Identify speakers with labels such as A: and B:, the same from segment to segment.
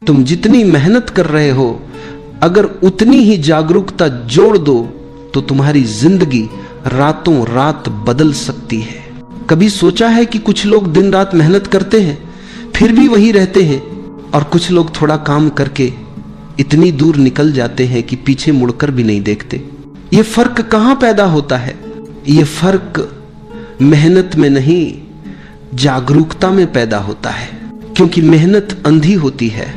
A: तुम जितनी मेहनत कर रहे हो, अगर उतनी ही जागरूकता जोड़ दो तो तुम्हारी जिंदगी रातों रात बदल सकती है। कभी सोचा है कि कुछ लोग दिन रात मेहनत करते हैं फिर भी वहीं रहते हैं, और कुछ लोग थोड़ा काम करके इतनी दूर निकल जाते हैं कि पीछे मुड़कर भी नहीं देखते। ये फर्क कहां पैदा होता है? ये फर्क मेहनत में नहीं, जागरूकता में पैदा होता है। क्योंकि मेहनत अंधी होती है,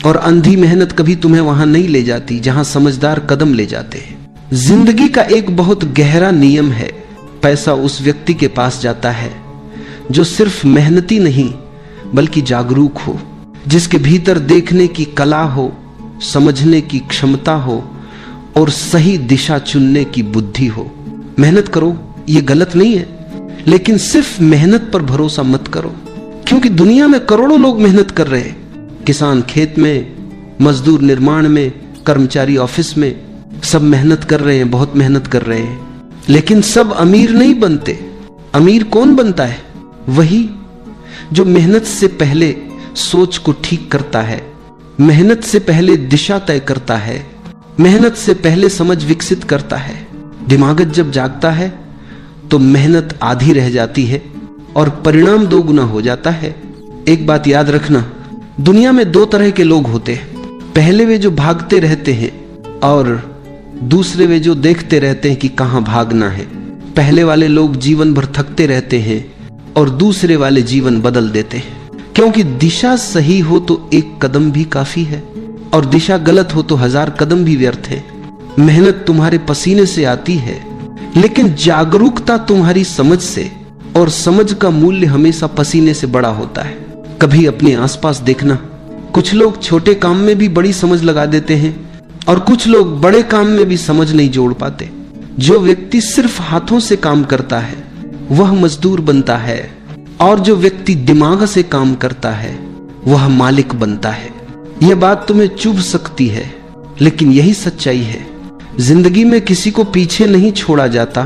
A: और अंधी मेहनत कभी तुम्हें वहां नहीं ले जाती जहां समझदार कदम ले जाते हैं। जिंदगी का एक बहुत गहरा नियम है, पैसा उस व्यक्ति के पास जाता है जो सिर्फ मेहनती नहीं बल्कि जागरूक हो, जिसके भीतर देखने की कला हो, समझने की क्षमता हो और सही दिशा चुनने की बुद्धि हो। मेहनत करो, ये गलत नहीं है, लेकिन सिर्फ मेहनत पर भरोसा मत करो, क्योंकि दुनिया में करोड़ों लोग मेहनत कर रहे हैं। किसान खेत में, मजदूर निर्माण में, कर्मचारी ऑफिस में, सब मेहनत कर रहे हैं, बहुत मेहनत कर रहे हैं, लेकिन सब अमीर नहीं बनते। अमीर कौन बनता है? वही जो मेहनत से पहले सोच को ठीक करता है, मेहनत से पहले दिशा तय करता है, मेहनत से पहले समझ विकसित करता है। दिमागत जब जागता है तो मेहनत आधी रह जाती है और परिणाम दोगुना हो जाता है। एक बात याद रखना, दुनिया में दो तरह के लोग होते हैं। पहले वे जो भागते रहते हैं और दूसरे वे जो देखते रहते हैं कि कहां भागना है। पहले वाले लोग जीवन भर थकते रहते हैं और दूसरे वाले जीवन बदल देते हैं, क्योंकि दिशा सही हो तो एक कदम भी काफी है और दिशा गलत हो तो 1000 कदम भी व्यर्थ है। मेहनत तुम्हारे पसीने से आती है, लेकिन जागरूकता तुम्हारी समझ से, और समझ का मूल्य हमेशा पसीने से बड़ा होता है। कभी अपने आसपास देखना, कुछ लोग छोटे काम में भी बड़ी समझ लगा देते हैं और कुछ लोग बड़े काम में भी समझ नहीं जोड़ पाते। जो व्यक्ति सिर्फ हाथों से काम करता है वह मजदूर बनता है, और जो व्यक्ति दिमाग से काम करता है वह मालिक बनता है। यह बात तुम्हें चुभ सकती है, लेकिन यही सच्चाई है। जिंदगी में किसी को पीछे नहीं छोड़ा जाता,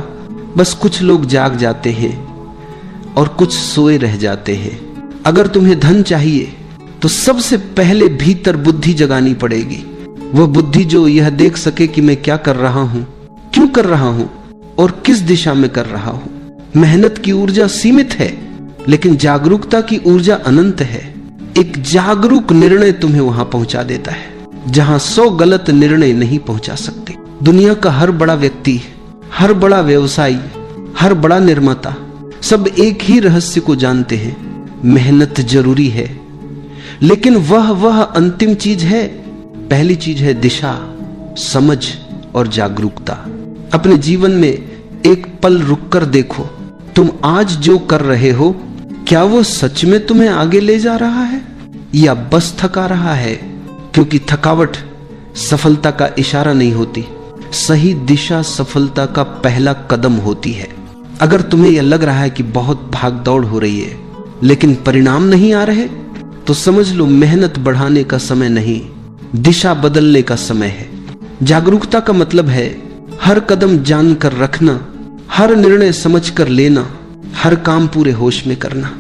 A: बस कुछ लोग जाग जाते हैं और कुछ सोए रह जाते हैं। अगर तुम्हें धन चाहिए तो सबसे पहले भीतर बुद्धि जगानी पड़ेगी। वह बुद्धि जो यह देख सके कि मैं क्या कर रहा हूं, क्यों कर रहा हूं और किस दिशा में कर रहा हूं। मेहनत की ऊर्जा सीमित है, लेकिन जागरूकता की ऊर्जा अनंत है। एक जागरूक निर्णय तुम्हें वहां पहुंचा देता है जहां 100 गलत निर्णय नहीं पहुंचा सकते। दुनिया का हर बड़ा व्यक्ति, हर बड़ा व्यवसायी, हर बड़ा निर्माता, सब एक ही रहस्य को जानते हैं, मेहनत जरूरी है, लेकिन वह अंतिम चीज है। पहली चीज है दिशा, समझ और जागरूकता। अपने जीवन में एक पल रुककर देखो, तुम आज जो कर रहे हो क्या वो सच में तुम्हें आगे ले जा रहा है या बस थका रहा है? क्योंकि थकावट सफलता का इशारा नहीं होती, सही दिशा सफलता का पहला कदम होती है। अगर तुम्हें यह लग रहा है कि बहुत भाग दौड़ हो रही है लेकिन परिणाम नहीं आ रहे, तो समझ लो मेहनत बढ़ाने का समय नहीं, दिशा बदलने का समय है। जागरूकता का मतलब है हर कदम जानकर रखना, हर निर्णय समझकर लेना, हर काम पूरे होश में करना।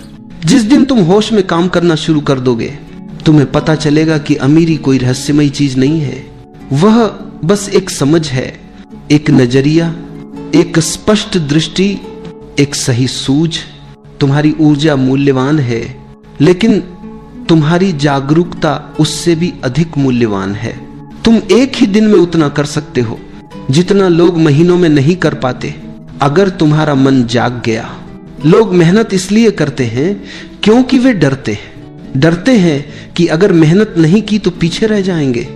A: जिस दिन तुम होश में काम करना शुरू कर दोगे, तुम्हें पता चलेगा कि अमीरी कोई रहस्यमयी चीज नहीं है, वह बस एक समझ है, एक नजरिया, एक स्पष्ट दृष्टि, एक सही सूझ। तुम्हारी ऊर्जा मूल्यवान है, लेकिन तुम्हारी जागरूकता उससे भी अधिक मूल्यवान है। तुम एक ही दिन में उतना कर सकते हो जितना लोग महीनों में नहीं कर पाते, अगर तुम्हारा मन जाग गया। लोग मेहनत इसलिए करते हैं क्योंकि वे डरते हैं कि अगर मेहनत नहीं की तो पीछे रह जाएंगे।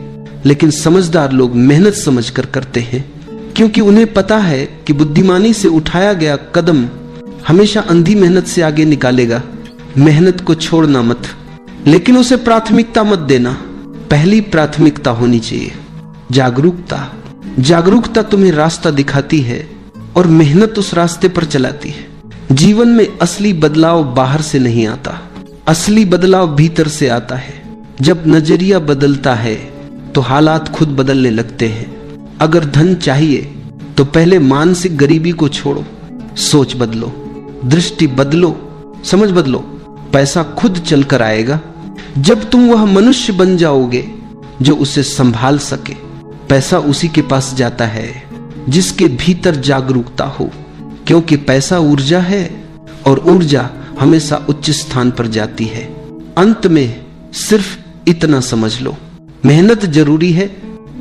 A: लेकिन समझदार लोग मेहनत समझकर करते हैं, क्योंकि उन्हें पता है कि बुद्धिमानी से उठाया गया कदम हमेशा अंधी मेहनत से आगे निकालेगा। मेहनत को छोड़ना मत, लेकिन उसे प्राथमिकता मत देना। पहली प्राथमिकता होनी चाहिए जागरूकता। जागरूकता तुम्हें रास्ता दिखाती है और मेहनत उस रास्ते पर चलाती है। जीवन में असली बदलाव बाहर से नहीं आता, असली बदलाव भीतर से आता है। जब नजरिया बदलता है तो हालात खुद बदलने लगते हैं। अगर धन चाहिए तो पहले मानसिक गरीबी को छोड़ो, सोच बदलो, दृष्टि बदलो, समझ बदलो। पैसा खुद चलकर आएगा। जब तुम वह मनुष्य बन जाओगे जो उसे संभाल सके, पैसा उसी के पास जाता है जिसके भीतर जागरूकता हो, क्योंकि पैसा ऊर्जा है और ऊर्जा हमेशा उच्च स्थान पर जाती है। अंत में सिर्फ इतना समझ लो, मेहनत जरूरी है,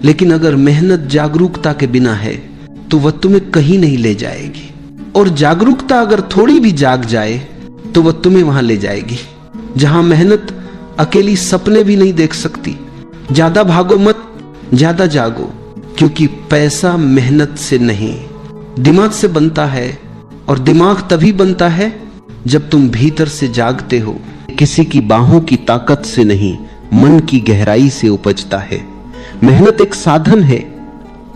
A: लेकिन अगर मेहनत जागरूकता के बिना है तो वह तुम्हें कहीं नहीं ले जाएगी, और जागरूकता अगर थोड़ी भी जाग जाए तो वह तुम्हें वहां ले जाएगी जहां मेहनत अकेली सपने भी नहीं देख सकती। ज्यादा भागो मत, ज्यादा जागो, क्योंकि पैसा मेहनत से नहीं दिमाग से बनता है, और दिमाग तभी बनता है जब तुम भीतर से जागते हो। किसी की बाहों की ताकत से नहीं, मन की गहराई से उपजता है। मेहनत एक साधन है,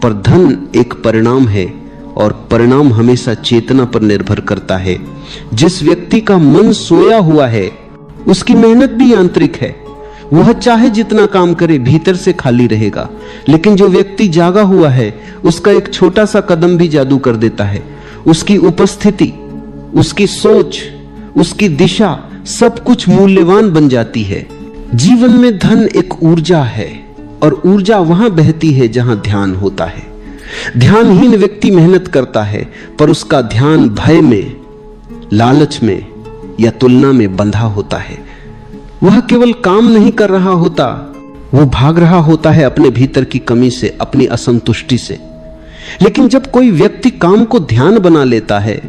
A: पर धन एक परिणाम है, और परिणाम हमेशा चेतना पर निर्भर करता है। जिस व्यक्ति का मन सोया हुआ है उसकी मेहनत भी आंतरिक है, वह चाहे जितना काम करे भीतर से खाली रहेगा। लेकिन जो व्यक्ति जागा हुआ है उसका एक छोटा सा कदम भी जादू कर देता है। उसकी उपस्थिति, उसकी सोच, उसकी दिशा, सब कुछ मूल्यवान बन जाती है। जीवन में धन एक ऊर्जा है, और ऊर्जा वहां बहती है जहां ध्यान होता है। ध्यानहीन व्यक्ति मेहनत करता है, पर उसका ध्यान भय में, लालच में या तुलना में बंधा होता है। वह केवल काम नहीं कर रहा होता, वो भाग रहा होता है अपने भीतर की कमी से, अपनी असंतुष्टि से। लेकिन जब कोई व्यक्ति काम को ध्यान बना लेता है,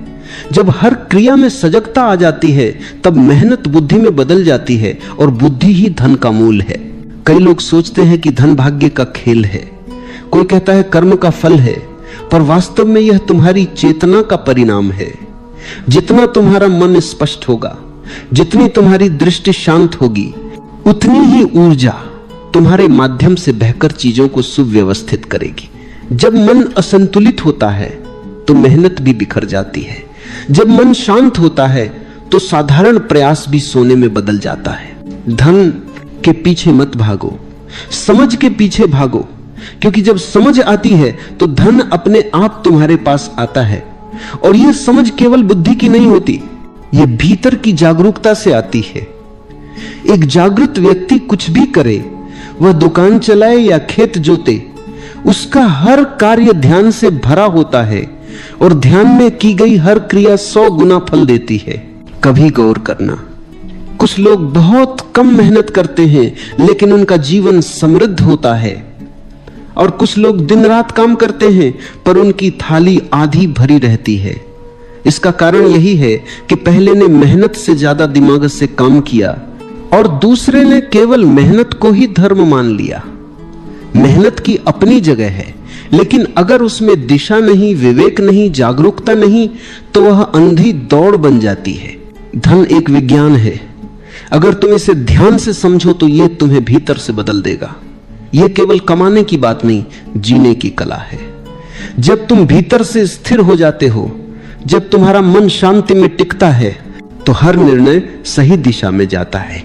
A: जब हर क्रिया में सजगता आ जाती है, तब मेहनत बुद्धि में बदल जाती है, और बुद्धि ही धन का मूल है। कई लोग सोचते हैं कि धन भाग्य का खेल है, कोई कहता है कर्म का फल है, पर वास्तव में यह तुम्हारी चेतना का परिणाम है। जितना तुम्हारा मन स्पष्ट होगा, जितनी तुम्हारी दृष्टि शांत होगी, उतनी ही ऊर्जा तुम्हारे माध्यम से बहकर चीजों को सुव्यवस्थित करेगी। जब मन असंतुलित होता है तो मेहनत भी बिखर जाती है। जब मन शांत होता है तो साधारण प्रयास भी सोने में बदल जाता है। धन के पीछे मत भागो, समझ के पीछे भागो, क्योंकि जब समझ आती है तो धन अपने आप तुम्हारे पास आता है। और यह समझ केवल बुद्धि की नहीं होती, यह भीतर की जागरूकता से आती है। एक जागृत व्यक्ति कुछ भी करे, वह दुकान चलाए या खेत जोते, उसका हर कार्य ध्यान से भरा होता है, और ध्यान में की गई हर क्रिया 100 गुना फल देती है। कभी गौर करना, कुछ लोग बहुत कम मेहनत करते हैं लेकिन उनका जीवन समृद्ध होता है, और कुछ लोग दिन रात काम करते हैं पर उनकी थाली आधी भरी रहती है। इसका कारण यही है कि पहले ने मेहनत से ज्यादा दिमाग से काम किया, और दूसरे ने केवल मेहनत को ही धर्म मान लिया। मेहनत की अपनी जगह है, लेकिन अगर उसमें दिशा नहीं, विवेक नहीं, जागरूकता नहीं, तो वह अंधी दौड़ बन जाती है। धन एक विज्ञान है, अगर तुम इसे ध्यान से समझो तो यह तुम्हें भीतर से बदल देगा। यह केवल कमाने की बात नहीं, जीने की कला है। जब तुम भीतर से स्थिर हो जाते हो, जब तुम्हारा मन शांति में टिकता है, तो हर निर्णय सही दिशा में जाता है।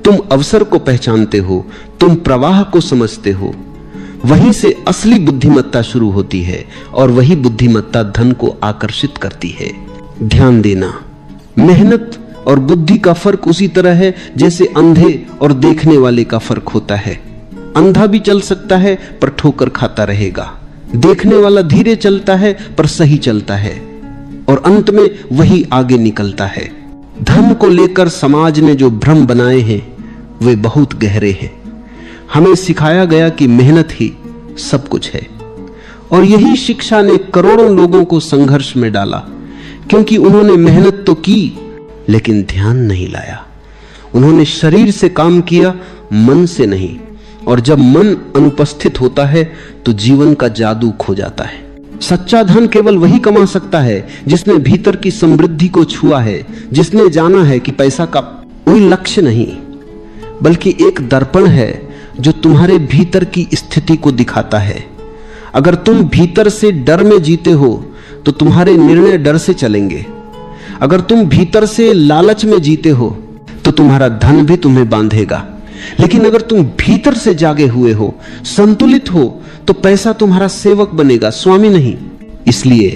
A: तुम अवसर को पहचानते हो, तुम प्रवाह को समझते हो। वहीं से असली बुद्धिमत्ता शुरू होती है, और वही बुद्धिमत्ता धन को आकर्षित करती है। ध्यान देना, मेहनत और बुद्धि का फर्क उसी तरह है जैसे अंधे और देखने वाले का फर्क होता है। अंधा भी चल सकता है पर ठोकर खाता रहेगा, देखने वाला धीरे चलता है पर सही चलता है, और अंत में वही आगे निकलता है। धन को लेकर समाज ने जो भ्रम बनाए हैं वे बहुत गहरे हैं। हमें सिखाया गया कि मेहनत ही सब कुछ है, और यही शिक्षा ने करोड़ों लोगों को संघर्ष में डाला, क्योंकि उन्होंने मेहनत तो की लेकिन ध्यान नहीं लाया। उन्होंने शरीर से काम किया, मन से नहीं, और जब मन अनुपस्थित होता है तो जीवन का जादू खो जाता है। सच्चा धन केवल वही कमा सकता है जिसने भीतर की समृद्धि को छुआ है, जिसने जाना है कि पैसा का कोई लक्ष्य नहीं बल्कि एक दर्पण है जो तुम्हारे भीतर की स्थिति को दिखाता है। अगर तुम भीतर से डर में जीते हो तो तुम्हारे निर्णय डर से चलेंगे। अगर तुम भीतर से लालच में जीते हो तो तुम्हारा धन भी तुम्हें बांधेगा। लेकिन अगर तुम भीतर से जागे हुए हो, संतुलित हो, तो पैसा तुम्हारा सेवक बनेगा, स्वामी नहीं। इसलिए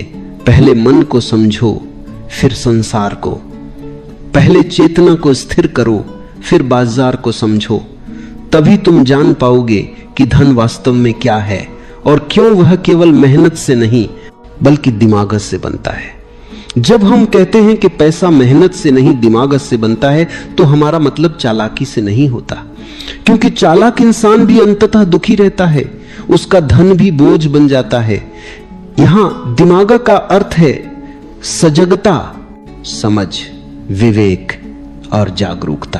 A: पहले मन को समझो, फिर संसार को। पहले चेतना को स्थिर करो, फिर बाजार को समझो, तभी तुम जान पाओगे कि धन वास्तव में क्या है और क्यों वह केवल मेहनत से नहीं बल्कि दिमाग से बनता है। जब हम कहते हैं कि पैसा मेहनत से नहीं दिमाग से बनता है, तो हमारा मतलब चालाकी से नहीं होता, क्योंकि चालाक इंसान भी अंततः दुखी रहता है, उसका धन भी बोझ बन जाता है। यहां दिमाग का अर्थ है सजगता, समझ, विवेक और जागरूकता।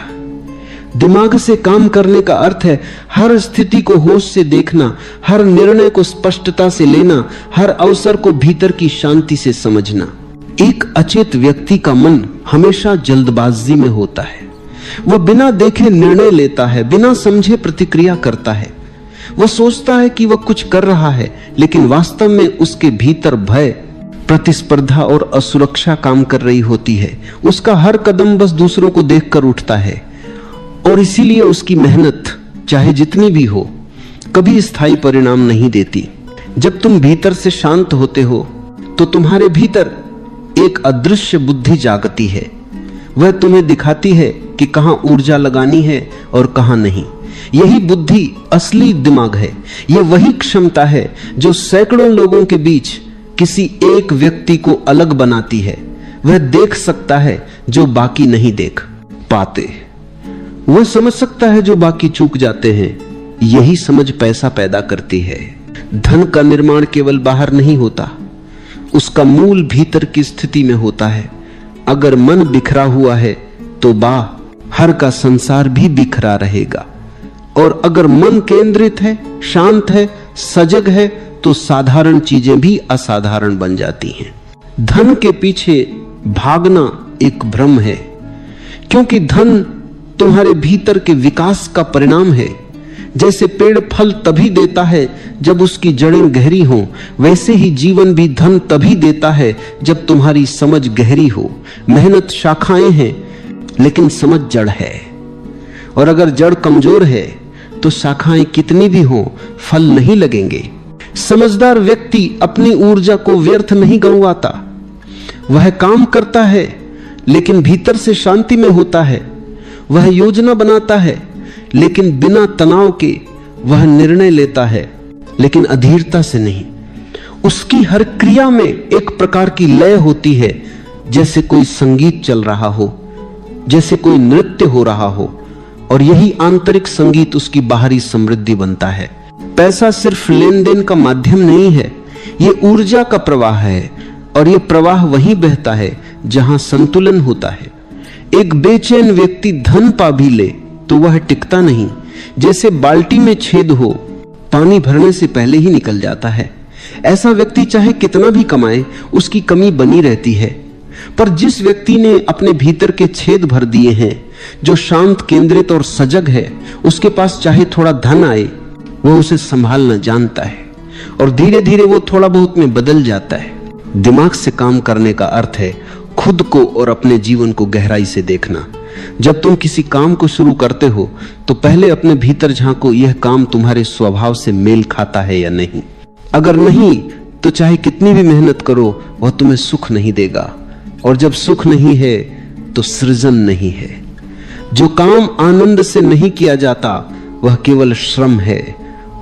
A: दिमाग से काम करने का अर्थ है हर स्थिति को होश से देखना, हर निर्णय को स्पष्टता से लेना, हर अवसर को भीतर की शांति से समझना। एक अचेत व्यक्ति का मन हमेशा जल्दबाजी में होता है। वह बिना देखे निर्णय लेता है, बिना समझे प्रतिक्रिया करता है। वह सोचता है कि वह कुछ कर रहा है, लेकिन वास्तव में उसके भीतर भय, प्रतिस्पर्धा और असुरक्षा काम कर रही होती है। उसका हर कदम बस दूसरों को देखकर उठता है और इसीलिए उसकी मेहनत चाहे जितनी भी हो कभी स्थायी परिणाम नहीं देती। जब तुम भीतर से शांत होते हो तो तुम्हारे भीतर एक अदृश्य बुद्धि जागती है। वह तुम्हें दिखाती है कि कहां ऊर्जा लगानी है और कहां नहीं। यही बुद्धि असली दिमाग है। यह वही क्षमता है जो सैकड़ों लोगों के बीच किसी एक व्यक्ति को अलग बनाती है। वह देख सकता है जो बाकी नहीं देख पाते, वह समझ सकता है जो बाकी चूक जाते हैं। यही समझ पैसा पैदा करती है। धन का निर्माण केवल बाहर नहीं होता, उसका मूल भीतर की स्थिति में होता है। अगर मन बिखरा हुआ है तो बाहर का संसार भी बिखरा रहेगा, और अगर मन केंद्रित है, शांत है, सजग है, तो साधारण चीजें भी असाधारण बन जाती हैं। धन के पीछे भागना एक भ्रम है, क्योंकि धन तुम्हारे भीतर के विकास का परिणाम है। जैसे पेड़ फल तभी देता है जब उसकी जड़ें गहरी हों, वैसे ही जीवन भी धन तभी देता है जब तुम्हारी समझ गहरी हो। मेहनत शाखाएं हैं लेकिन समझ जड़ है, और अगर जड़ कमजोर है तो शाखाएं कितनी भी हों फल नहीं लगेंगे। समझदार व्यक्ति अपनी ऊर्जा को व्यर्थ नहीं गंवाता। वह काम करता है लेकिन भीतर से शांति में होता है। वह योजना बनाता है लेकिन बिना तनाव के। वह निर्णय लेता है लेकिन अधीरता से नहीं। उसकी हर क्रिया में एक प्रकार की लय होती है, जैसे कोई संगीत चल रहा हो, जैसे कोई नृत्य हो रहा हो, और यही आंतरिक संगीत उसकी बाहरी समृद्धि बनता है। पैसा सिर्फ लेन देन का माध्यम नहीं है, ये ऊर्जा का प्रवाह है, और यह प्रवाह वहीं बहता है जहां संतुलन होता है। एक बेचैन व्यक्ति धन पा भी ले तो वह टिकता नहीं। जैसे बाल्टी में छेद हो, पानी भरने से पहले ही निकल जाता है। ऐसा व्यक्ति चाहे कितना भी कमाए, उसकी कमी बनी रहती है। पर जिस व्यक्ति ने अपने भीतर के छेद भर दिए हैं, जो शांत, केंद्रित और सजग है, उसके पास चाहे थोड़ा धन आए, वह उसे संभालना जानता है, और धीरे धीरे वो थोड़ा बहुत में बदल जाता है। दिमाग से काम करने का अर्थ है खुद को और अपने जीवन को गहराई से देखना। जब तुम किसी काम को शुरू करते हो तो पहले अपने भीतर झांको, यह काम तुम्हारे स्वभाव से मेल खाता है या नहीं। अगर नहीं तो चाहे कितनी भी मेहनत करो, वह तुम्हें सुख नहीं देगा, और जब सुख नहीं है तो सृजन नहीं है। जो काम आनंद से नहीं किया जाता वह केवल श्रम है,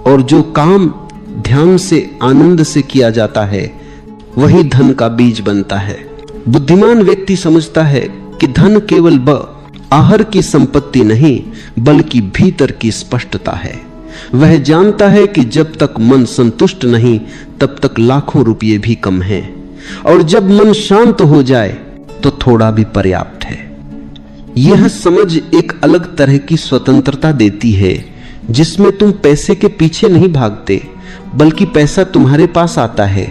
A: और जो काम ध्यान से, आनंद से किया जाता है, वही धन का बीज बनता है। बुद्धिमान व्यक्ति समझता है कि धन केवल आहर की संपत्ति नहीं बल्कि भीतर की स्पष्टता है। वह जानता है कि जब तक मन संतुष्ट नहीं तब तक लाखों रुपये भी कम हैं, और जब मन शांत हो जाए तो थोड़ा भी पर्याप्त है। यह समझ एक अलग तरह की स्वतंत्रता देती है, जिसमें तुम पैसे के पीछे नहीं भागते बल्कि पैसा तुम्हारे पास आता है,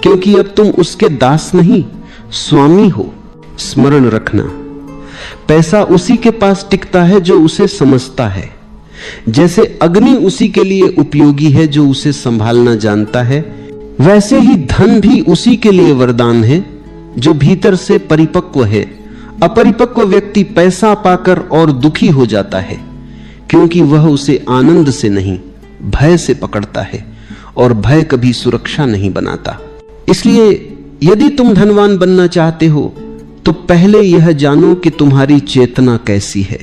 A: क्योंकि अब तुम उसके दास नहीं, स्वामी हो। स्मरण रखना, पैसा उसी के पास टिकता है जो उसे समझता है। जैसे अग्नि उसी के लिए उपयोगी है जो उसे संभालना जानता है, वैसे ही धन भी उसी के लिए वरदान है जो भीतर से परिपक्व है। अपरिपक्व व्यक्ति पैसा पाकर और दुखी हो जाता है, क्योंकि वह उसे आनंद से नहीं भय से पकड़ता है, और भय कभी सुरक्षा नहीं बनाता। इसलिए यदि तुम धनवान बनना चाहते हो तो पहले यह जानो कि तुम्हारी चेतना कैसी है।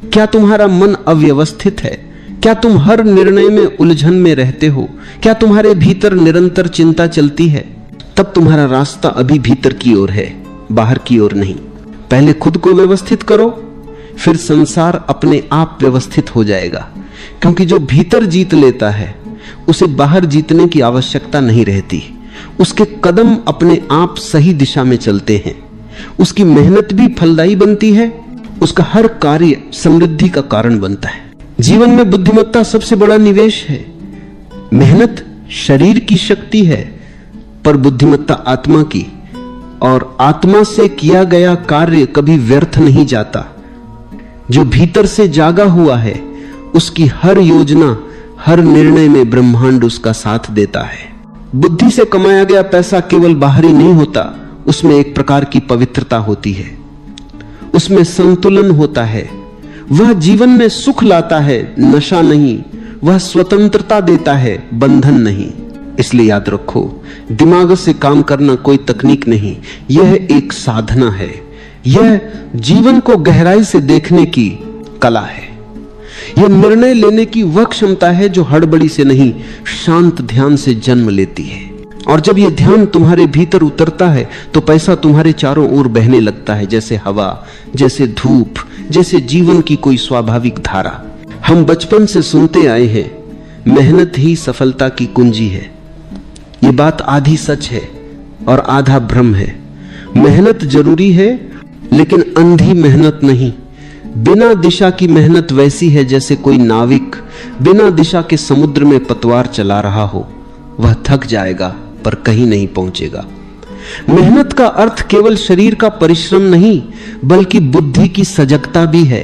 A: क्या तुम्हारा मन अव्यवस्थित है? क्या तुम हर निर्णय में उलझन में रहते हो? क्या तुम्हारे भीतर निरंतर चिंता चलती है? तब तुम्हारा रास्ता अभी भीतर की ओर है, बाहर की ओर नहीं। पहले खुद को व्यवस्थित करो, फिर संसार अपने आप व्यवस्थित हो जाएगा। क्योंकि जो भीतर जीत लेता है उसे बाहर जीतने की आवश्यकता नहीं रहती। उसके कदम अपने आप सही दिशा में चलते हैं, उसकी मेहनत भी फलदायी बनती है, उसका हर कार्य समृद्धि का कारण बनता है। जीवन में बुद्धिमत्ता सबसे बड़ा निवेश है। मेहनत शरीर की शक्ति है, पर बुद्धिमत्ता आत्मा की, और आत्मा से किया गया कार्य कभी व्यर्थ नहीं जाता। जो भीतर से जागा हुआ है उसकी हर योजना, हर निर्णय में ब्रह्मांड उसका साथ देता है। बुद्धि से कमाया गया पैसा केवल बाहरी नहीं होता, उसमें एक प्रकार की पवित्रता होती है, उसमें संतुलन होता है। वह जीवन में सुख लाता है, नशा नहीं। वह स्वतंत्रता देता है, बंधन नहीं। इसलिए याद रखो, दिमाग से काम करना कोई तकनीक नहीं, यह एक साधना है। यह जीवन को गहराई से देखने की कला है। यह निर्णय लेने की वह क्षमता है जो हड़बड़ी से नहीं, शांत ध्यान से जन्म लेती है। और जब यह ध्यान तुम्हारे भीतर उतरता है तो पैसा तुम्हारे चारों ओर बहने लगता है, जैसे हवा, जैसे धूप, जैसे जीवन की कोई स्वाभाविक धारा। हम बचपन से सुनते आए हैं, मेहनत ही सफलता की कुंजी है। ये बात आधी सच है और आधा भ्रम है। मेहनत जरूरी है, लेकिन अंधी मेहनत नहीं। बिना दिशा की मेहनत वैसी है जैसे कोई नाविक बिना दिशा के समुद्र में पतवार चला रहा हो। वह थक जाएगा पर कहीं नहीं पहुंचेगा। मेहनत का अर्थ केवल शरीर का परिश्रम नहीं, बल्कि बुद्धि की सजगता भी है।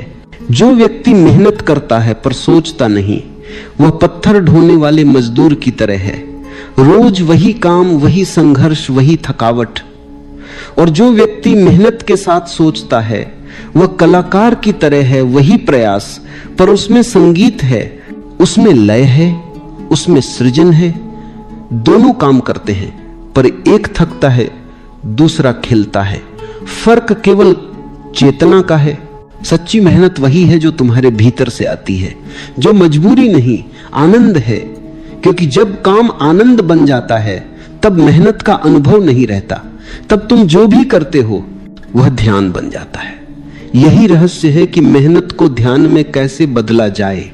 A: जो व्यक्ति मेहनत करता है पर सोचता नहीं, वह पत्थर ढोने वाले मजदूर की तरह है। रोज वही काम, वही संघर्ष, वही थकावट। और जो व्यक्ति मेहनत के साथ सोचता है वह कलाकार की तरह है, वही प्रयास, पर उसमें संगीत है, उसमें लय है, उसमें सृजन है। दोनों काम करते हैं, पर एक थकता है, दूसरा खिलता है। फर्क केवल चेतना का है। सच्ची मेहनत वही है जो तुम्हारे भीतर से आती है, जो मजबूरी नहीं, आनंद है। क्योंकि जब काम आनंद बन जाता है तब मेहनत का अनुभव नहीं रहता, तब तुम जो भी करते हो वह ध्यान बन जाता है। यही रहस्य है कि मेहनत को ध्यान में कैसे बदला जाए।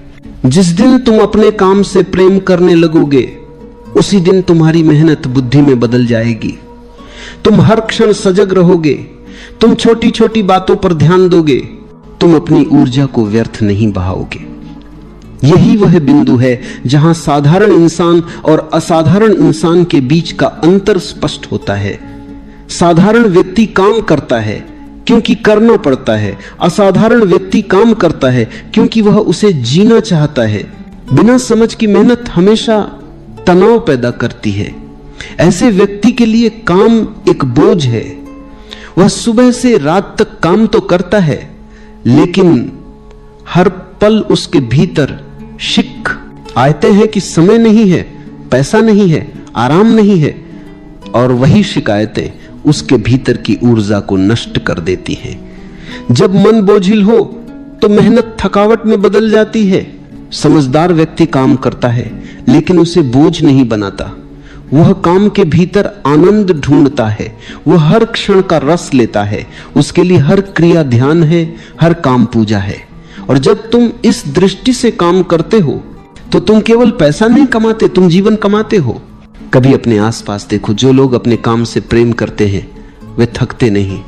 A: जिस दिन तुम अपने काम से प्रेम करने लगोगे, उसी दिन तुम्हारी मेहनत बुद्धि में बदल जाएगी। तुम हर क्षण सजग रहोगे, तुम छोटी छोटी बातों पर ध्यान दोगे, तुम अपनी ऊर्जा को व्यर्थ नहीं बहाओगे। यही वह बिंदु है जहां साधारण इंसान और असाधारण इंसान के बीच का अंतर स्पष्ट होता है। साधारण व्यक्ति काम करता है क्योंकि करना पड़ता है, असाधारण व्यक्ति काम करता है क्योंकि वह उसे जीना चाहता है। बिना समझ की मेहनत हमेशा तनाव पैदा करती है। ऐसे व्यक्ति के लिए काम एक बोझ है। वह सुबह से रात तक काम तो करता है, लेकिन हर पल उसके भीतर शिक आते हैं कि समय नहीं है, पैसा नहीं है, आराम नहीं है। और वही शिकायतें उसके भीतर की ऊर्जा को नष्ट कर देती हैं। जब मन बोझिल हो तो मेहनत थकावट में बदल जाती है। समझदार व्यक्ति काम करता है, लेकिन उसे बोझ नहीं बनाता। वह काम के भीतर आनंद ढूंढता है, वह हर क्षण का रस लेता है। उसके लिए हर क्रिया ध्यान है, हर काम पूजा है। और जब तुम इस दृष्टि से काम करते हो तो तुम केवल पैसा नहीं कमाते, तुम जीवन कमाते हो। कभी अपने आसपास देखो, जो लोग अपने काम से प्रेम करते हैं वे थकते नहीं।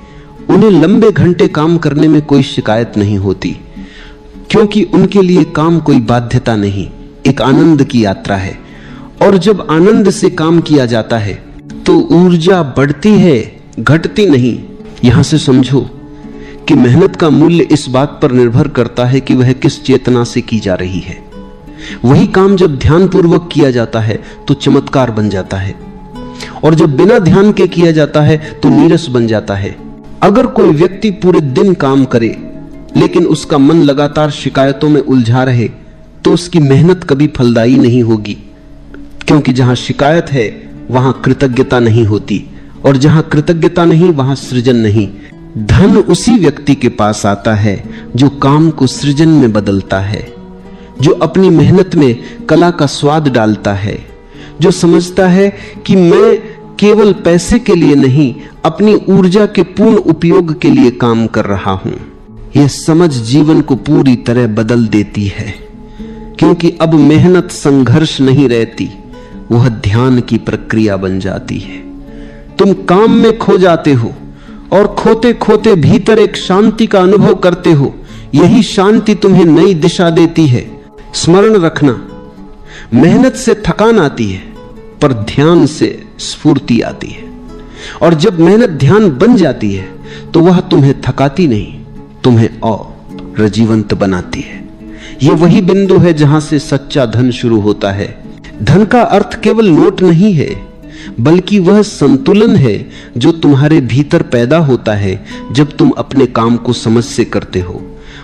A: उन्हें लंबे घंटे काम करने में कोई शिकायत नहीं होती, क्योंकि उनके लिए काम कोई बाध्यता नहीं, एक आनंद की यात्रा है। और जब आनंद से काम किया जाता है तो ऊर्जा बढ़ती है, घटती नहीं। यहां से समझो कि मेहनत का मूल्य इस बात पर निर्भर करता है कि वह किस चेतना से की जा रही है। वही काम जब ध्यान पूर्वक किया जाता है तो चमत्कार बन जाता है, और जब बिना ध्यान के किया जाता है तो नीरस बन जाता है। अगर कोई व्यक्ति पूरे दिन काम करे लेकिन उसका मन लगातार शिकायतों में उलझा रहे तो उसकी मेहनत कभी फलदायी नहीं होगी। क्योंकि जहां शिकायत है वहां कृतज्ञता नहीं होती, और जहां कृतज्ञता नहीं वहां सृजन नहीं। धन उसी व्यक्ति के पास आता है जो काम को सृजन में बदलता है, जो अपनी मेहनत में कला का स्वाद डालता है, जो समझता है कि मैं केवल पैसे के लिए नहीं, अपनी ऊर्जा के पूर्ण उपयोग के लिए काम कर रहा हूं। यह समझ जीवन को पूरी तरह बदल देती है, क्योंकि अब मेहनत संघर्ष नहीं रहती, वह ध्यान की प्रक्रिया बन जाती है। तुम काम में खो जाते हो और खोते खोते भीतर एक शांति का अनुभव करते हो। यही शांति तुम्हें नई दिशा देती है। स्मरण रखना, मेहनत से थकान आती है पर ध्यान से स्फूर्ति आती है, और जब मेहनत ध्यान बन जाती है तो वह तुम्हें थकाती नहीं, तुम्हें और जीवंत बनाती है। यह वही बिंदु है जहां से सच्चा धन शुरू होता है। धन का अर्थ केवल नोट नहीं है, बल्कि वह संतुलन है जो तुम्हारे भीतर पैदा होता है जब तुम अपने काम को समझ से करते हो।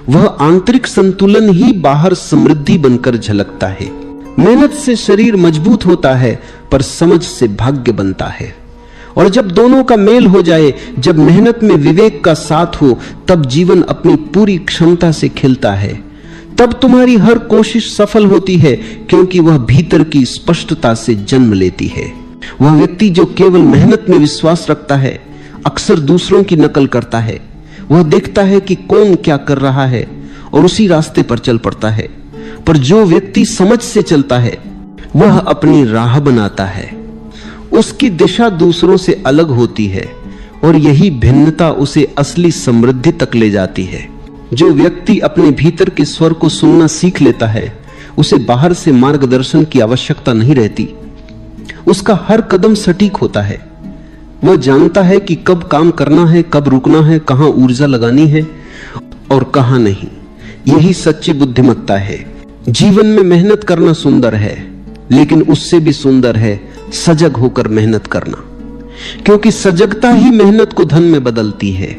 A: वह आंतरिक संतुलन ही बाहर समृद्धि बनकर झलकता है। मेहनत से शरीर मजबूत होता है, पर समझ से भाग्य बनता है। और जब दोनों का मेल हो जाए, जब मेहनत में विवेक का साथ हो, तब जीवन अपनी पूरी क्षमता से खिलता है। तब तुम्हारी हर कोशिश सफल होती है, क्योंकि वह भीतर की स्पष्टता से जन्म लेती है। वह व्यक्ति जो केवल मेहनत में विश्वास रखता है, अक्सर दूसरों की नकल करता है। वह देखता है कि कौन क्या कर रहा है और उसी रास्ते पर चल पड़ता है। पर जो व्यक्ति समझ से चलता है, वह अपनी राह बनाता है। उसकी दिशा दूसरों से अलग होती है, और यही भिन्नता उसे असली समृद्धि तक ले जाती है। जो व्यक्ति अपने भीतर के स्वर को सुनना सीख लेता है, उसे बाहर से मार्गदर्शन की आवश्यकता नहीं रहती। उसका हर कदम सटीक होता है। वह जानता है कि कब काम करना है, कब रुकना है, कहां ऊर्जा लगानी है और कहां नहीं। यही सच्ची बुद्धिमत्ता है। जीवन में मेहनत करना सुंदर है, लेकिन उससे भी सुंदर है सजग होकर मेहनत करना, क्योंकि सजगता ही मेहनत को धन में बदलती है।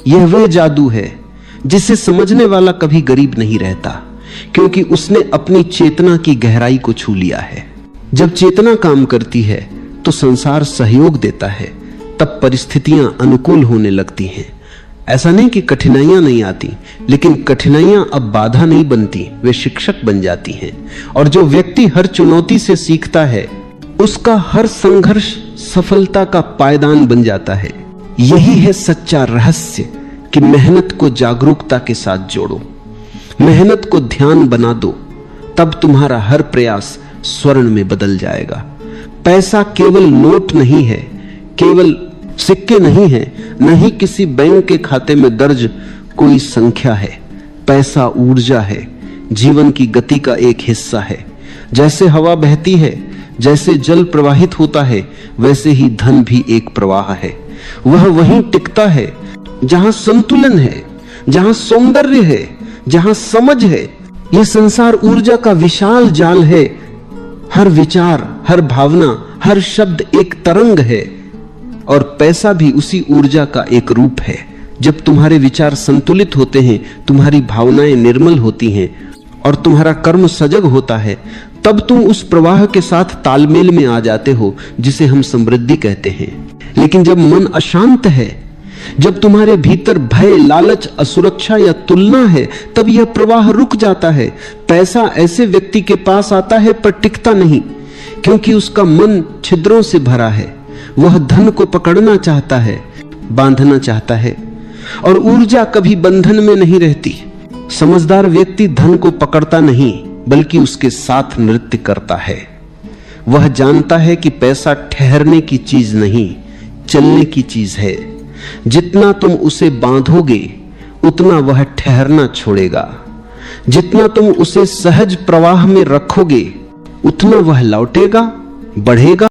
A: यह वह जादू है जिसे समझने वाला कभी गरीब नहीं रहता, क्योंकि उसने अपनी चेतना की गहराई को छू लिया है। जब चेतना काम करती है तो संसार सहयोग देता है, तब परिस्थितियां अनुकूल होने लगती हैं। ऐसा नहीं कि कठिनाइयां नहीं आती, लेकिन कठिनाइयां अब बाधा नहीं बनती, वे शिक्षक बन जाती हैं। और जो व्यक्ति हर चुनौती से सीखता है, उसका हर संघर्ष सफलता का पायदान बन जाता है। यही है सच्चा रहस्य कि मेहनत को जागरूकता के साथ जोड़ो, मेहनत को ध्यान बना दो, तब तुम्हारा हर प्रयास स्वर्ण में बदल जाएगा। पैसा केवल नोट नहीं है, केवल सिक्के नहीं है, नहीं किसी बैंक के खाते में दर्ज कोई संख्या है। पैसा ऊर्जा है, जीवन की गति का एक हिस्सा है। जैसे हवा बहती है, जैसे जल प्रवाहित होता है, वैसे ही धन भी एक प्रवाह है। वह वहीं टिकता है जहां संतुलन है, जहां सौंदर्य है, जहां समझ है। यह संसार ऊर्जा का विशाल जाल है। हर विचार, हर भावना, हर शब्द एक तरंग है, और पैसा भी उसी ऊर्जा का एक रूप है। जब तुम्हारे विचार संतुलित होते हैं, तुम्हारी भावनाएं निर्मल होती हैं और तुम्हारा कर्म सजग होता है, तब तुम उस प्रवाह के साथ तालमेल में आ जाते हो जिसे हम समृद्धि कहते हैं। लेकिन जब मन अशांत है, जब तुम्हारे भीतर भय, लालच, असुरक्षा या तुलना है, तब यह प्रवाह रुक जाता है। पैसा ऐसे व्यक्ति के पास आता है पर टिकता नहीं, क्योंकि उसका मन छिद्रों से भरा है। वह धन को पकड़ना चाहता है, बांधना चाहता है, और ऊर्जा कभी बंधन में नहीं रहती। समझदार व्यक्ति धन को पकड़ता नहीं, बल्कि उसके साथ नृत्य करता है। वह जानता है कि पैसा ठहरने की चीज नहीं, चलने की चीज है। जितना तुम उसे बांधोगे, उतना वह ठहरना छोड़ेगा। जितना तुम उसे सहज प्रवाह में रखोगे, उतना वह लौटेगा, बढ़ेगा